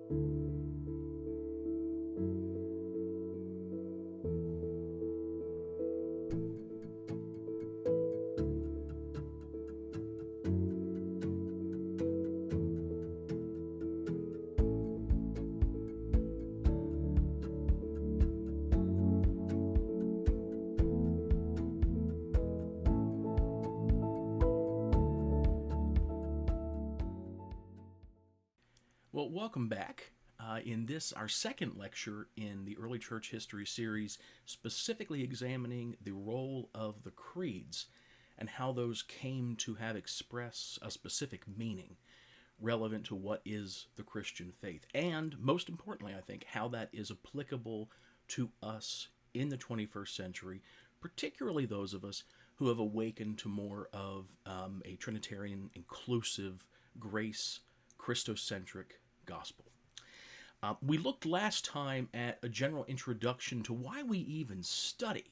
Well, welcome back. In this, our second lecture in the early church history series, specifically examining the role of the creeds and how those came to have express a specific meaning relevant to what is the Christian faith. And most importantly, I think, how that is applicable to us in the 21st century, particularly those of us who have awakened to more of a Trinitarian, inclusive, grace, Christocentric gospel. We looked last time at a general introduction to why we even study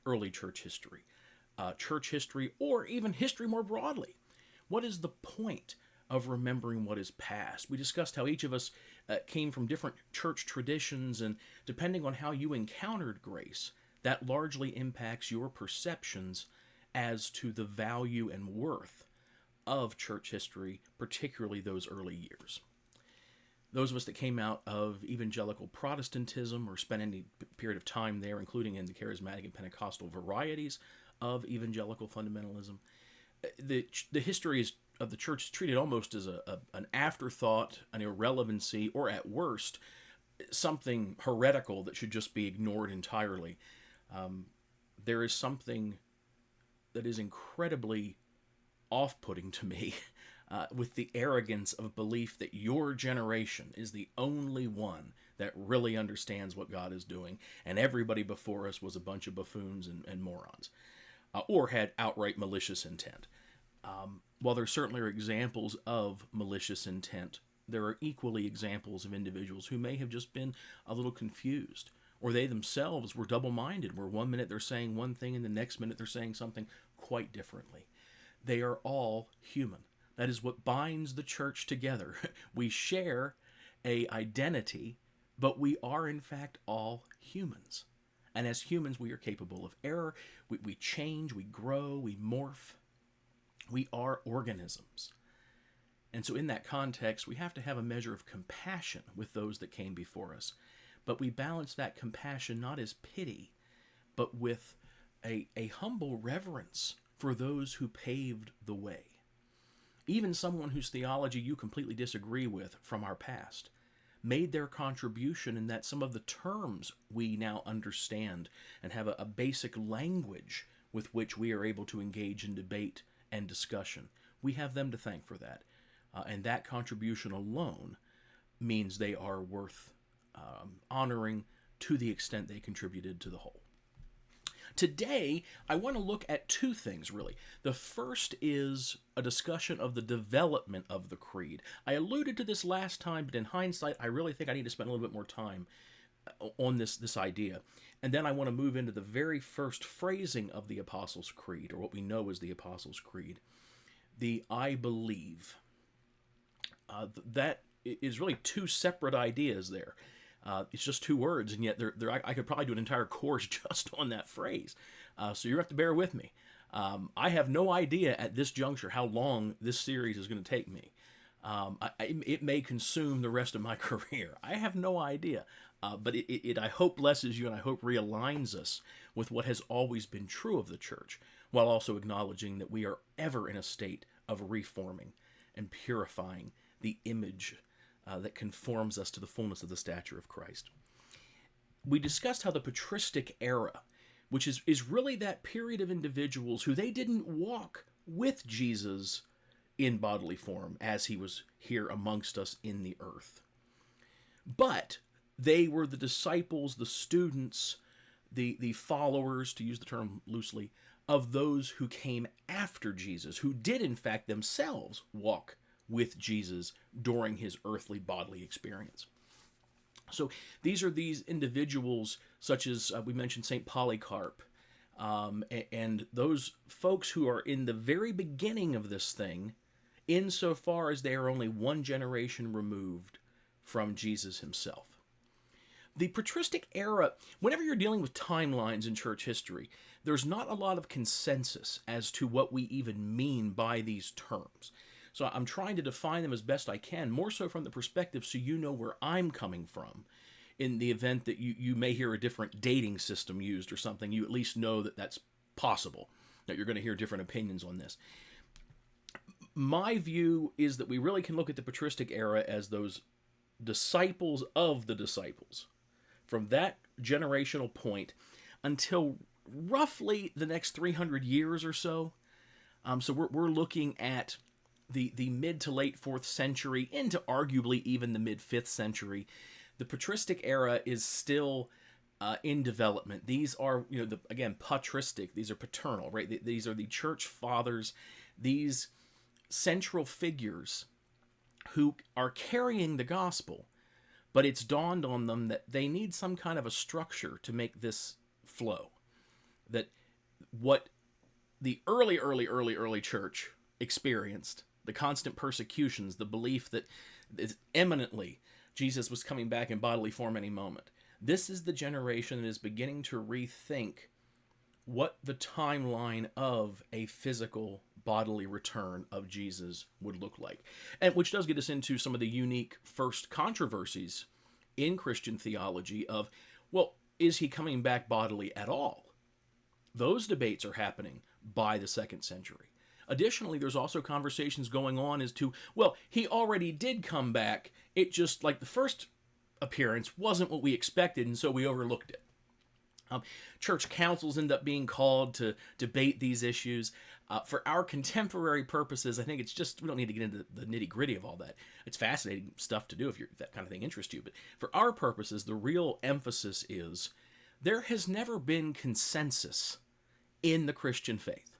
early church history, or even history more broadly. What is the point of remembering what is past? We discussed how each of us came from different church traditions, and depending on how you encountered grace, that largely impacts your perceptions as to the value and worth of church history, particularly those early years. Those of us that came out of evangelical Protestantism or spent any period of time there, including in the charismatic and Pentecostal varieties of evangelical fundamentalism, the history of the church is treated almost as an afterthought, an irrelevancy, or at worst, something heretical that should just be ignored entirely. There is something that is incredibly off-putting to me with the arrogance of belief that your generation is the only one that really understands what God is doing, and everybody before us was a bunch of buffoons and morons, or had outright malicious intent. While there certainly are examples of malicious intent, there are equally examples of individuals who may have just been a little confused, or they themselves were double-minded, where one minute they're saying one thing and the next minute they're saying something quite differently. They are all human. That is what binds the church together. We share an identity, but we are in fact all humans. And as humans, we are capable of error. We change, we grow, we morph. We are organisms. And so in that context, we have to have a measure of compassion with those that came before us. But we balance that compassion not as pity, but with a humble reverence for those who paved the way. Even someone whose theology you completely disagree with from our past made their contribution in that some of the terms we now understand and have a basic language with which we are able to engage in debate and discussion. We have them to thank for that. And that contribution alone means they are worth honoring to the extent they contributed to the whole. Today, I want to look at two things, really. The first is a discussion of the development of the creed. I alluded to this last time, but in hindsight, I really think I need to spend a little bit more time on this idea. And then I want to move into the very first phrasing of the Apostles' Creed, or what we know as the Apostles' Creed, the I believe. That is really two separate ideas there. It's just two words, and yet I could probably do an entire course just on that phrase. So you have to bear with me. I have no idea at this juncture how long this series is going to take me. It may consume the rest of my career. I have no idea. But it I hope blesses you, and I hope realigns us with what has always been true of the church, while also acknowledging that we are ever in a state of reforming and purifying the image that conforms us to the fullness of the stature of Christ. We discussed how the patristic era, which is really that period of individuals who they didn't walk with Jesus in bodily form as he was here amongst us in the earth, but they were the disciples, the students, the followers, to use the term loosely, of those who came after Jesus, who did in fact themselves walk with Jesus during his earthly bodily experience. So these are these individuals such as we mentioned St. Polycarp, and those folks who are in the very beginning of this thing, insofar as they are only one generation removed from Jesus himself. The patristic era, whenever you're dealing with timelines in church history, there's not a lot of consensus as to what we even mean by these terms. So I'm trying to define them as best I can, more so from the perspective so you know where I'm coming from. In the event that you may hear a different dating system used or something, you at least know that that's possible, that you're going to hear different opinions on this. My view is that we really can look at the patristic era as those disciples of the disciples from that generational point until roughly the next 300 years or so. So we're looking at the mid to late 4th century into arguably even the mid 5th century. The patristic era is still in development. These are, again, patristic. These are paternal, right? These are the church fathers, these central figures who are carrying the gospel, but it's dawned on them that they need some kind of a structure to make this flow. That what the early church experienced, the constant persecutions, the belief that imminently Jesus was coming back in bodily form any moment. This is the generation that is beginning to rethink what the timeline of a physical bodily return of Jesus would look like. And which does get us into some of the unique first controversies in Christian theology of, well, is he coming back bodily at all? Those debates are happening by the 2nd century. Additionally, there's also conversations going on as to, well, he already did come back. It just, like the first appearance, wasn't what we expected, and so we overlooked it. Church councils end up being called to debate these issues. For our contemporary purposes, I think it's just, we don't need to get into the nitty-gritty of all that. It's fascinating stuff to do if that kind of thing interests you. But for our purposes, the real emphasis is there has never been consensus in the Christian faith.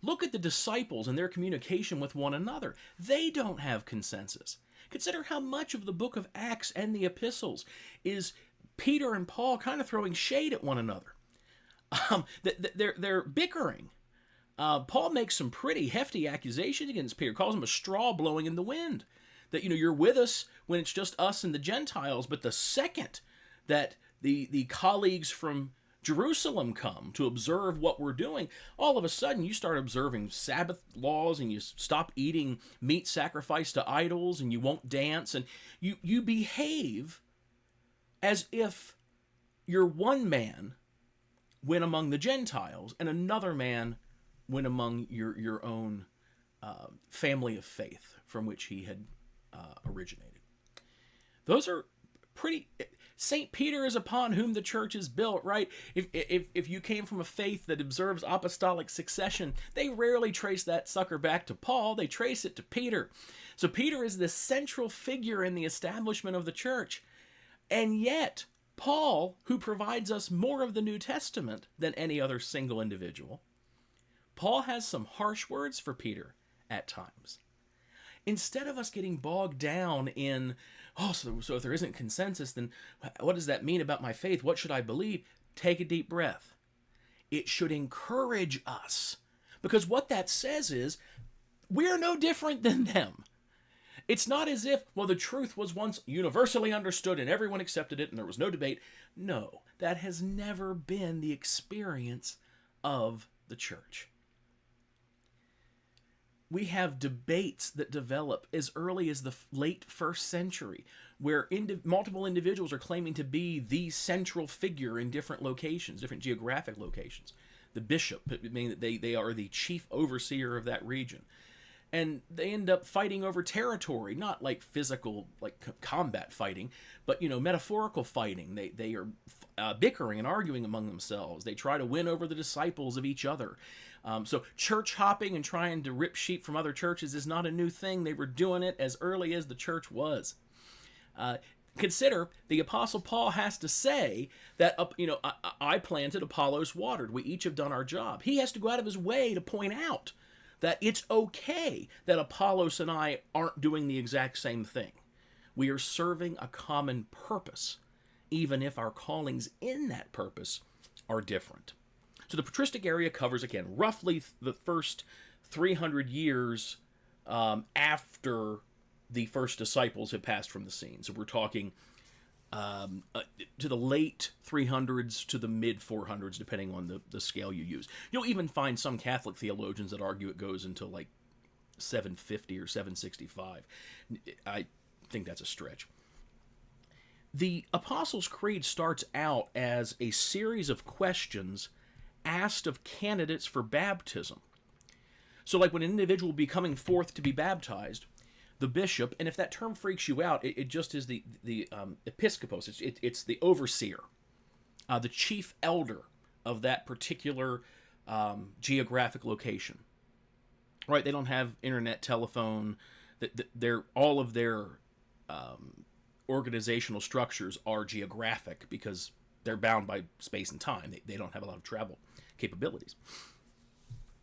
Look at the disciples and their communication with one another. They don't have consensus. Consider how much of the book of Acts and the epistles is Peter and Paul kind of throwing shade at one another. They're bickering. Paul makes some pretty hefty accusations against Peter, calls him a straw blowing in the wind. That, you're with us when it's just us and the Gentiles, but the second that the colleagues from Jerusalem come to observe what we're doing, all of a sudden you start observing Sabbath laws and you stop eating meat sacrificed to idols and you won't dance and you behave as if you're one man went among the Gentiles and another man went among your own family of faith from which he had originated. Those are pretty... St. Peter is upon whom the church is built, right? If you came from a faith that observes apostolic succession, they rarely trace that sucker back to Paul. They trace it to Peter. So Peter is the central figure in the establishment of the church. And yet, Paul, who provides us more of the New Testament than any other single individual, Paul has some harsh words for Peter at times. Instead of us getting bogged down in, so if there isn't consensus, then what does that mean about my faith? What should I believe? Take a deep breath. It should encourage us. Because what that says is, we're no different than them. It's not as if, well, the truth was once universally understood and everyone accepted it and there was no debate. No, that has never been the experience of the church. We have debates that develop as early as the late 1st century where multiple individuals are claiming to be the central figure in different locations, different geographic locations. The bishop, meaning that they are the chief overseer of that region. And they end up fighting over territory, not like physical, like combat fighting, but, metaphorical fighting. They are bickering and arguing among themselves. They try to win over the disciples of each other. So church hopping and trying to rip sheep from other churches is not a new thing. They were doing it as early as the church was. Consider the Apostle Paul has to say that, I planted, Apollos watered. We each have done our job. He has to go out of his way to point out that it's okay that Apollos and I aren't doing the exact same thing. We are serving a common purpose, even if our callings in that purpose are different. So the patristic area covers, again, roughly the first 300 years after the first disciples have passed from the scene. So we're talking to the late 300s to the mid 400s, depending on the scale you use. You'll even find some Catholic theologians that argue it goes until like 750 or 765. I think that's a stretch. The Apostles' Creed starts out as a series of questions asked of candidates for baptism. So like when an individual will be coming forth to be baptized, the bishop, and if that term freaks you out, it just is the episcopos. It's the overseer, the chief elder of that particular geographic location. Right? They don't have internet, telephone. They're all of their organizational structures are geographic because they're bound by space and time. They don't have a lot of travel capabilities.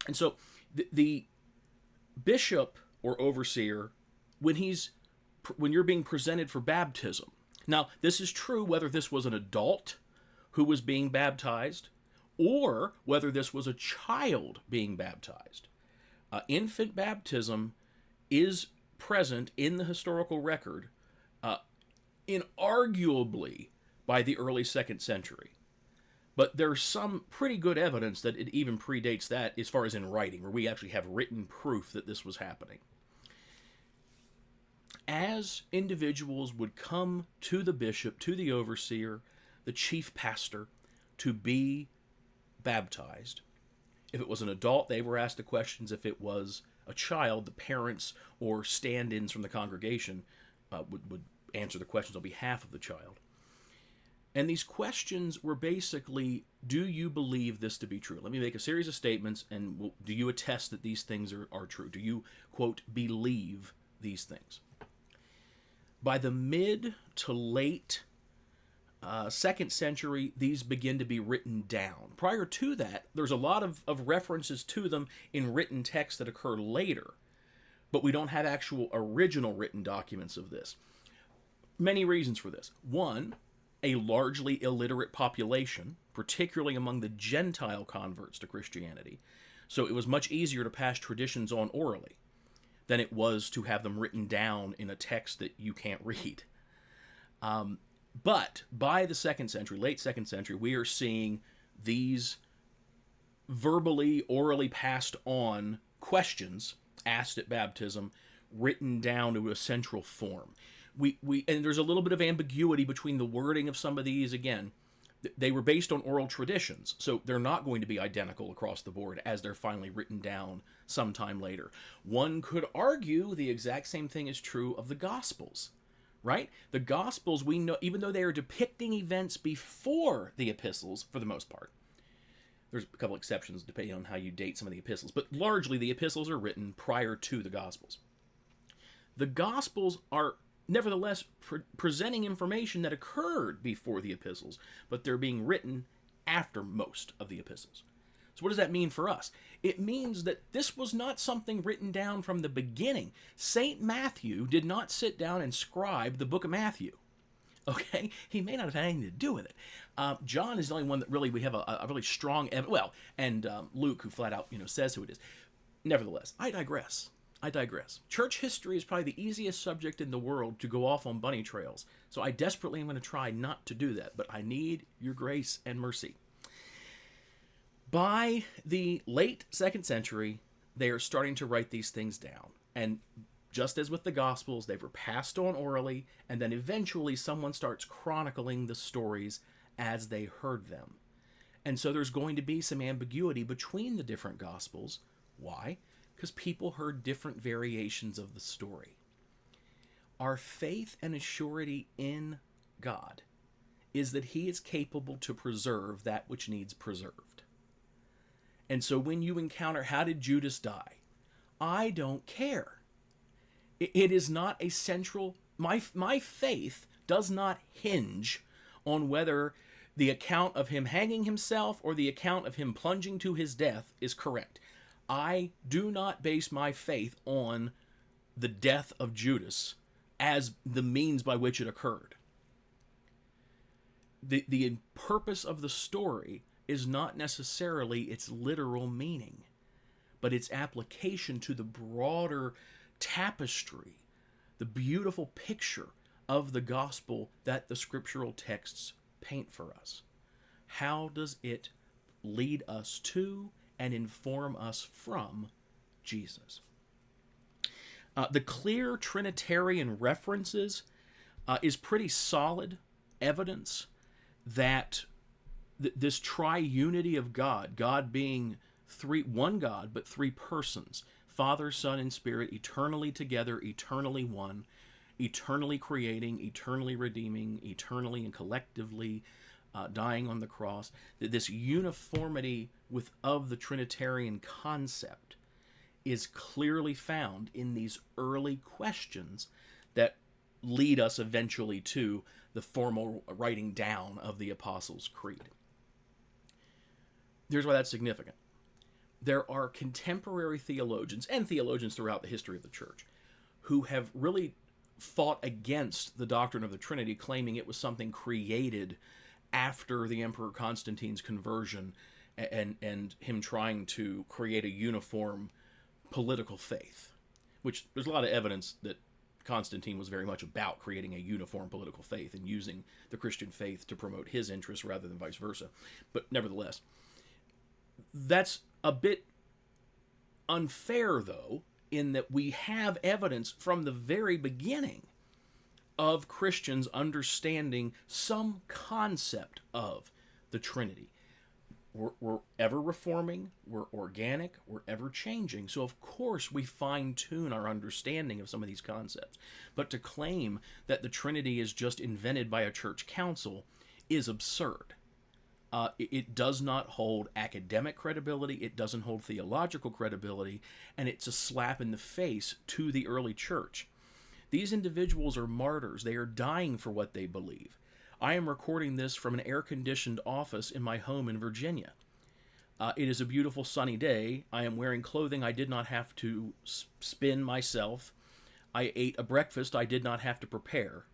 And so the bishop or overseer, when you're being presented for baptism. Now, this is true whether this was an adult who was being baptized or whether this was a child being baptized. Infant baptism is present in the historical record, inarguably by the early 2nd century. But there's some pretty good evidence that it even predates that as far as in writing, where we actually have written proof that this was happening. As individuals would come to the bishop, to the overseer, the chief pastor, to be baptized, if it was an adult, they were asked the questions. If it was a child, the parents or stand-ins from the congregation would answer the questions on behalf of the child. And these questions were basically, do you believe this to be true? Let me make a series of statements, and do you attest that these things are true? Do you, quote, believe these things? By the mid to late 2nd century, these begin to be written down. Prior to that, there's a lot of references to them in written texts that occur later, but we don't have actual original written documents of this. Many reasons for this. One, a largely illiterate population, particularly among the Gentile converts to Christianity. So it was much easier to pass traditions on orally than it was to have them written down in a text that you can't read. But by the 2nd century, late 2nd century, we are seeing these verbally, orally passed on questions asked at baptism written down to a central form. And there's a little bit of ambiguity between the wording of some of these. Again, they were based on oral traditions, so they're not going to be identical across the board as they're finally written down sometime later. One could argue the exact same thing is true of the Gospels, right? The Gospels, we know, even though they are depicting events before the epistles, for the most part. There's a couple exceptions depending on how you date some of the epistles, but largely the epistles are written prior to the Gospels. The Gospels are nevertheless presenting information that occurred before the epistles, but they're being written after most of the epistles. So what does that mean for us? It means that this was not something written down from the beginning. St. Matthew did not sit down and scribe the book of Matthew. Okay? He may not have had anything to do with it. John is the only one that really we have a really strong and Luke, who flat out says who it is. Nevertheless, I digress. Church history is probably the easiest subject in the world to go off on bunny trails. So I desperately am going to try not to do that, but I need your grace and mercy. By the late 2nd century, they are starting to write these things down. And just as with the Gospels, they were passed on orally, and then eventually someone starts chronicling the stories as they heard them. And so there's going to be some ambiguity between the different Gospels. Why? Because people heard different variations of the story. Our faith and assurity in God is that He is capable to preserve that which needs preserved. And so when you encounter, how did Judas die? I don't care. It is not a central, my faith does not hinge on whether the account of him hanging himself or the account of him plunging to his death is correct. I do not base my faith on the death of Judas as the means by which it occurred. The purpose of the story is not necessarily its literal meaning, but its application to the broader tapestry, the beautiful picture of the gospel that the scriptural texts paint for us. How does it lead us to and inform us from Jesus? The clear Trinitarian references is pretty solid evidence that this triunity of God, God being one God, but three persons, Father, Son, and Spirit, eternally together, eternally one, eternally creating, eternally redeeming, eternally and collectively dying on the cross, that this uniformity of the Trinitarian concept is clearly found in these early questions that lead us eventually to the formal writing down of the Apostles' Creed. Here's why that's significant. There are contemporary theologians, and theologians throughout the history of the church, who have really fought against the doctrine of the Trinity, claiming it was something created after the Emperor Constantine's conversion and him trying to create a uniform political faith, which there's a lot of evidence that Constantine was very much about creating a uniform political faith and using the Christian faith to promote his interests rather than vice versa. But nevertheless, that's a bit unfair, though, in that we have evidence from the very beginning of Christians understanding some concept of the Trinity. We're ever reforming, we're organic, we're ever changing. So of course we fine tune our understanding of some of these concepts. But to claim that the Trinity is just invented by a church council is absurd. It does not hold academic credibility, it doesn't hold theological credibility, and it's a slap in the face to the early church. These individuals are martyrs. They are dying for what they believe. I am recording this from an air-conditioned office in my home in Virginia. It is a beautiful sunny day. I am wearing clothing I did not have to spin myself. I ate a breakfast I did not have to prepare.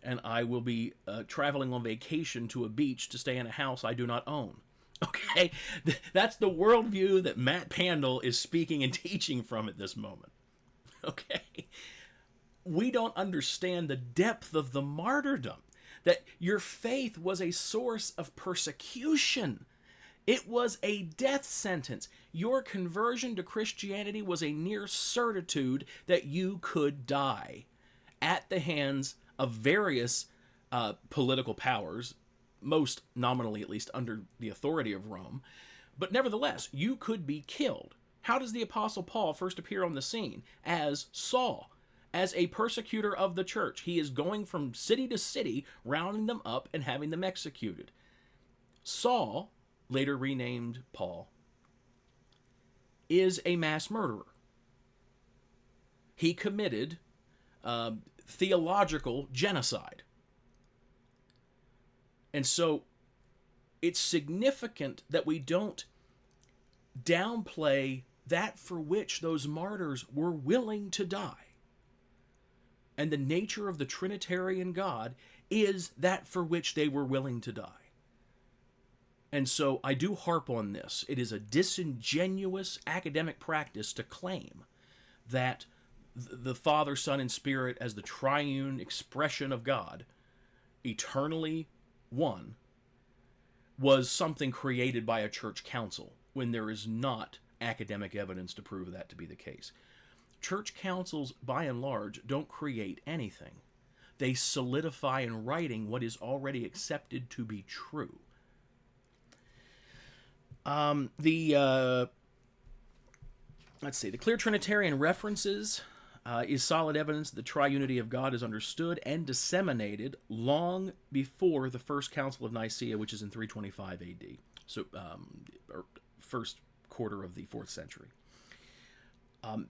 And I will be traveling on vacation to a beach to stay in a house I do not own. Okay? That's the worldview that Matt Pandel is speaking and teaching from at this moment. Okay? We don't understand the depth of the martyrdom. That your faith was a source of persecution. It was a death sentence. Your conversion to Christianity was a near certitude that you could die at the hands of various political powers, most nominally at least under the authority of Rome. But nevertheless, you could be killed. How does the Apostle Paul first appear on the scene? As Saul, as a persecutor of the church. He is going from city to city, rounding them up and having them executed. Saul, later renamed Paul, is a mass murderer. He committed theological genocide. And so it's significant that we don't downplay that for which those martyrs were willing to die. And the nature of the Trinitarian God is that for which they were willing to die. And so I do harp on this. It is a disingenuous academic practice to claim that the Father, Son, and Spirit as the triune expression of God, eternally one, was something created by a church council when there is not academic evidence to prove that to be the case. Church councils, by and large, don't create anything. They solidify in writing what is already accepted to be true. The clear Trinitarian references is solid evidence that the triunity of God is understood and disseminated long before the First Council of Nicaea, which is in 325 AD, so first quarter of the 4th century.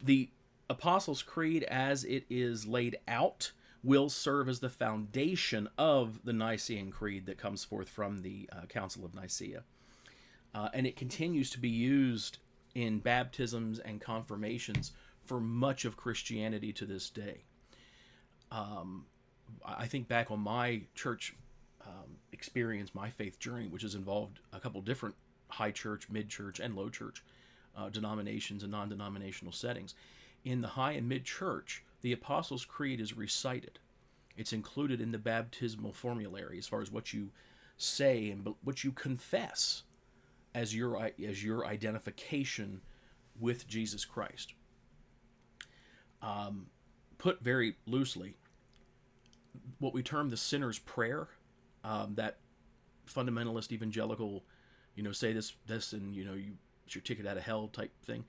The Apostles' Creed, as it is laid out, will serve as the foundation of the Nicene Creed that comes forth from the Council of Nicaea. And it continues to be used in baptisms and confirmations for much of Christianity to this day. I think back on my church experience, my faith journey, which has involved a couple different high church, mid church, and low church denominations and non-denominational settings. In the high and mid church, the Apostles' Creed is recited. It's included in the baptismal formulary as far as what you say and what you confess as your identification with Jesus Christ. Put very loosely, what we term the sinner's prayer, that fundamentalist evangelical, say this, and it's your ticket out of hell type thing.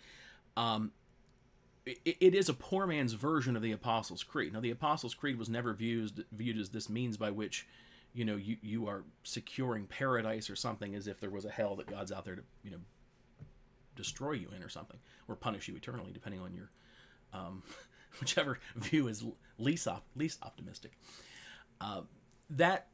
It is a poor man's version of the Apostles' Creed. Now, the Apostles' Creed was never viewed as this means by which, you are securing paradise or something, as if there was a hell that God's out there to, destroy you in or something, or punish you eternally, depending on your, whichever view is least optimistic. That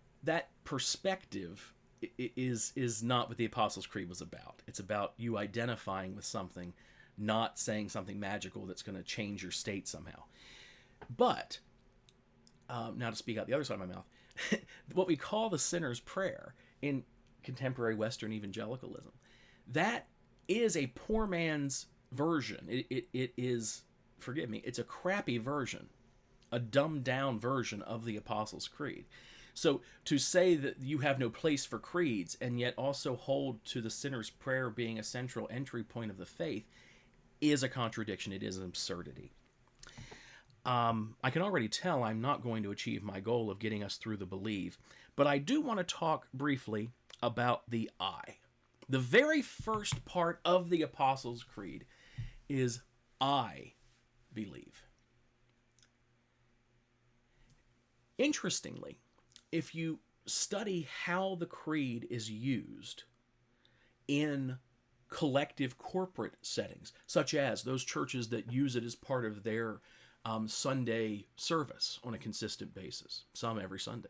perspective is not what the Apostles' Creed was about. It's about you identifying with something, not saying something magical that's going to change your state somehow. But, now to speak out the other side of my mouth, what we call the sinner's prayer in contemporary Western evangelicalism, that is a poor man's version. It is, forgive me, it's a crappy version, a dumbed down version of the Apostles' Creed. So to say that you have no place for creeds and yet also hold to the sinner's prayer being a central entry point of the faith is a contradiction. It is an absurdity. I can already tell I'm not going to achieve my goal of getting us through the believe, but I do want to talk briefly about the I. The very first part of the Apostles' Creed is I believe. Interestingly, if you study how the creed is used in collective corporate settings, such as those churches that use it as part of their Sunday service on a consistent basis, some every Sunday,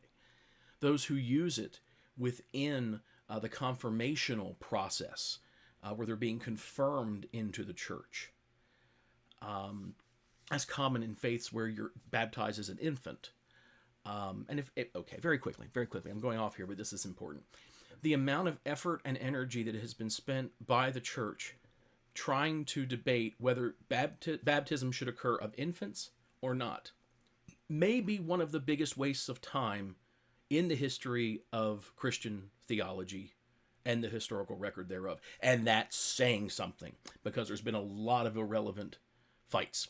those who use it within the confirmational process, where they're being confirmed into the church, as common in faiths where you're baptized as an infant. Very quickly, I'm going off here, but this is important. The amount of effort and energy that has been spent by the church trying to debate whether baptism should occur of infants or not may be one of the biggest wastes of time in the history of Christian theology and the historical record thereof. And that's saying something, because there's been a lot of irrelevant fights.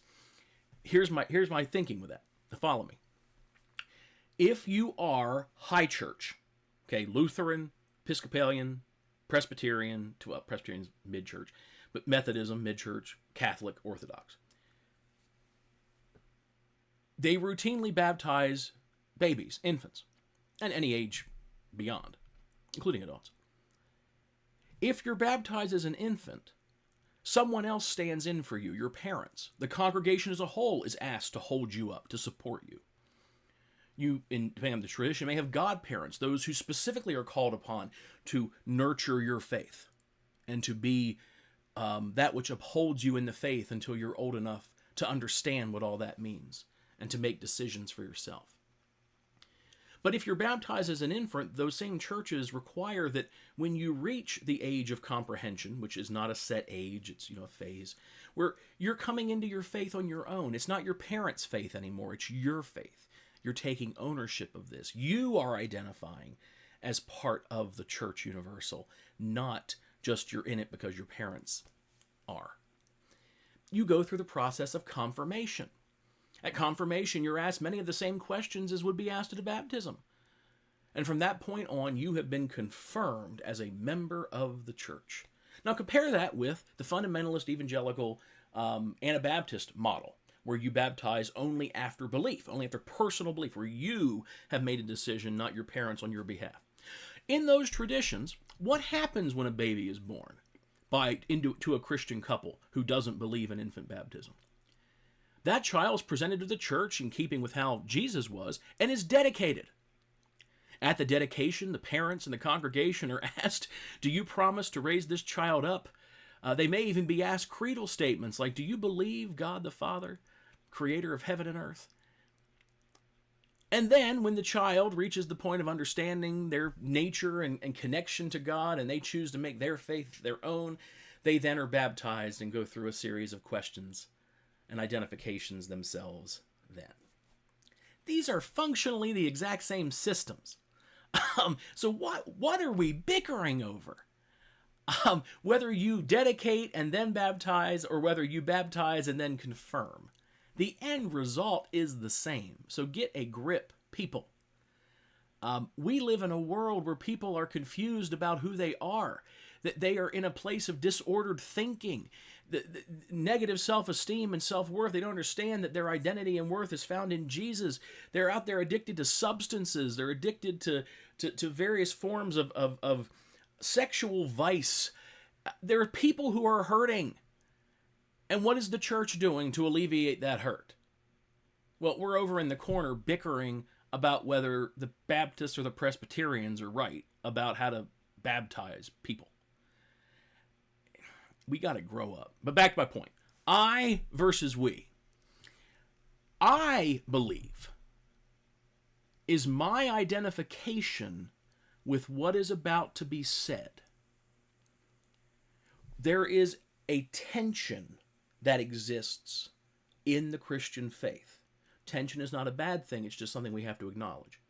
Here's my thinking with that. Follow me. If you are high church, okay, Lutheran, Episcopalian, Presbyterian, Presbyterian's mid-church, but Methodism, mid-church, Catholic, Orthodox, they routinely baptize babies, infants, and any age beyond, including adults. If you're baptized as an infant, someone else stands in for you, your parents. The congregation as a whole is asked to hold you up, to support you. You, depending on the tradition, may have godparents, those who specifically are called upon to nurture your faith and to be that which upholds you in the faith until you're old enough to understand what all that means and to make decisions for yourself. But if you're baptized as an infant, those same churches require that when you reach the age of comprehension, which is not a set age, it's a phase, where you're coming into your faith on your own. It's not your parents' faith anymore, it's your faith. You're taking ownership of this. You are identifying as part of the church universal, not just you're in it because your parents are. You go through the process of confirmation. At confirmation, you're asked many of the same questions as would be asked at a baptism. And from that point on, you have been confirmed as a member of the church. Now compare that with the fundamentalist evangelical Anabaptist model, where you baptize only after belief, only after personal belief, where you have made a decision, not your parents on your behalf. In those traditions, what happens when a baby is born to a Christian couple who doesn't believe in infant baptism? That child is presented to the church in keeping with how Jesus was and is dedicated. At the dedication, the parents and the congregation are asked, do you promise to raise this child up? They may even be asked creedal statements like, do you believe God the Father, creator of heaven and earth? And then when the child reaches the point of understanding their nature and connection to God, and they choose to make their faith their own, they then are baptized and go through a series of questions and identifications themselves then. These are functionally the exact same systems. So what are we bickering over? Whether you dedicate and then baptize, or whether you baptize and then confirm. The end result is the same. So get a grip, people. We live in a world where people are confused about who they are, that they are in a place of disordered thinking, the negative self-esteem and self-worth. They don't understand that their identity and worth is found in Jesus. They're out there addicted to substances. They're addicted to various forms of sexual vice. There are people who are hurting. And what is the church doing to alleviate that hurt? Well, we're over in the corner bickering about whether the Baptists or the Presbyterians are right about how to baptize people. We got to grow up. But back to my point. I versus we. I believe is my identification with what is about to be said. There is a tension that exists in the Christian faith. Tension is not a bad thing, it's just something we have to acknowledge.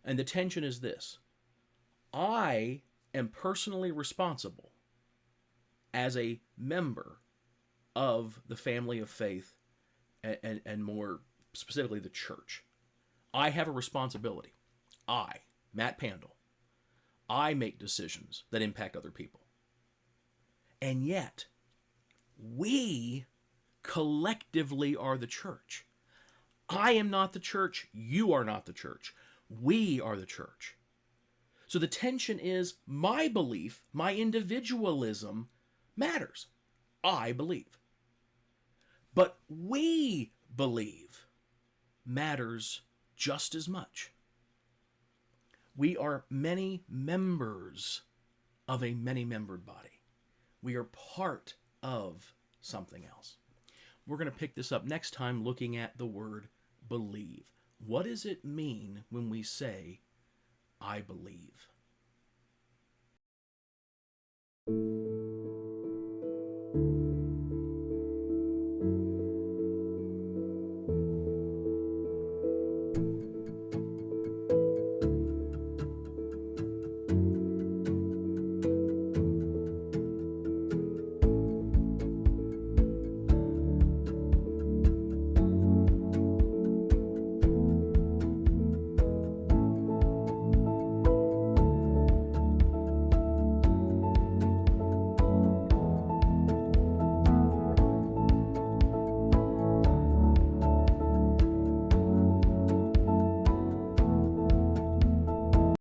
And the tension is this: I am personally responsible as a member of the family of faith, and more specifically the church. I have a responsibility. I, Matt Pandle, I make decisions that impact other people. And yet, we collectively are the church. I am not the church. You are not the church. We are the church. So the tension is my belief, my individualism matters. I believe. But we believe matters just as much. We are many members of a many-membered body. We are part of something else. We're going to pick this up next time looking at the word believe. What does it mean when we say, I believe?